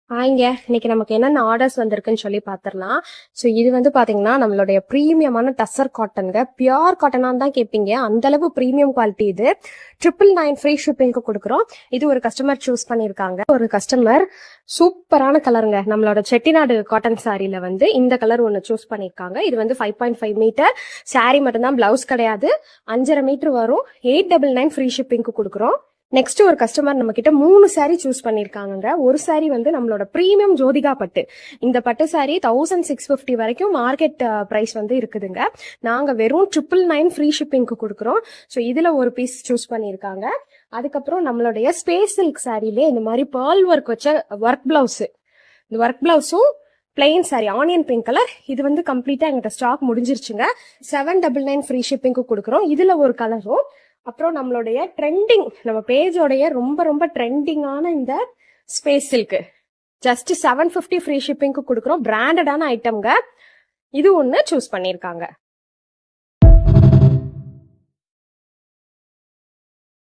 இங்க இன்னைக்கு நமக்கு என்னென்ன ஆர்டர்ஸ் வந்திருக்குன்னு சொல்லி பாத்திரலாம். ஸோ இது வந்து பாத்தீங்கன்னா நம்மளுடைய ப்ரீமியமான டஸ்ஸர் காட்டனுங்க. பியோர் காட்டனான்னு தான் கேட்பீங்க, அந்த அளவு ப்ரீமியம் குவாலிட்டி. இது 999 ஃப்ரீ ஷிப்பிங்க்கு கொடுக்குறோம். இது ஒரு கஸ்டமர் சூஸ் பண்ணிருக்காங்க. ஒரு கஸ்டமர் சூப்பரான கலருங்க, நம்மளோட செட்டிநாடு காட்டன் சாரியில வந்து இந்த கலர் ஒன்னு சூஸ் பண்ணிருக்காங்க. இது வந்து 5.5 மீட்டர் சாரி மட்டும்தான், பிளவுஸ் கிடையாது. 5.5 மீட்டர் வரும். 899 ஃப்ரீ ஷிப்பிங்க்கு கொடுக்குறோம். நெக்ஸ்ட் ஒரு கஸ்டமர் நம்ம கிட்ட 3 சாரி சூஸ் பண்ணிருக்காங்க. ஒரு சாரி வந்து நம்மளோட பிரீமியம் ஜோதிகா பட்டு. இந்த பட்டு சாரி 1650 வரைக்கும் மார்க்கெட் பிரைஸ் வந்து இருக்குதுங்க. நாங்க வெறும் 999 ஃப்ரீ ஷிப்பிங்க்கு கொடுக்குறோம். ஸோ இதுல ஒரு பீஸ் சூஸ் பண்ணிருக்காங்க. அதுக்கப்புறம் நம்மளுடைய ஸ்பேஸ் சில்க் சாரிலே இந்த மாதிரி பேர்ல் ஒர்க் வச்ச ஒர்க் பிளவுஸ். இந்த ஒர்க் பிளவுஸும் plain sari onion pink colour. இது வந்து கம்ப்ளீட்டா எங்கிட்ட ஸ்டாக் முடிஞ்சிருச்சுங்க. 799 ஃப்ரீ ஷிப்பிங்க்கு கொடுக்குறோம். இதுல ஒரு கலரும். அப்புறம் நம்மளுடைய ட்ரெண்டிங், நம்ம பேஜோடைய ரொம்ப ரொம்ப ட்ரெண்டிங்கான இந்த ஸ்பேஸ் சில்க் ஜஸ்ட் 750 ஃப்ரீ ஷிப்பிங்க்கு கொடுக்குறோம். பிராண்டடான ஐட்டம்ங்க. இது ஒன்று சூஸ் பண்ணியிருக்காங்க.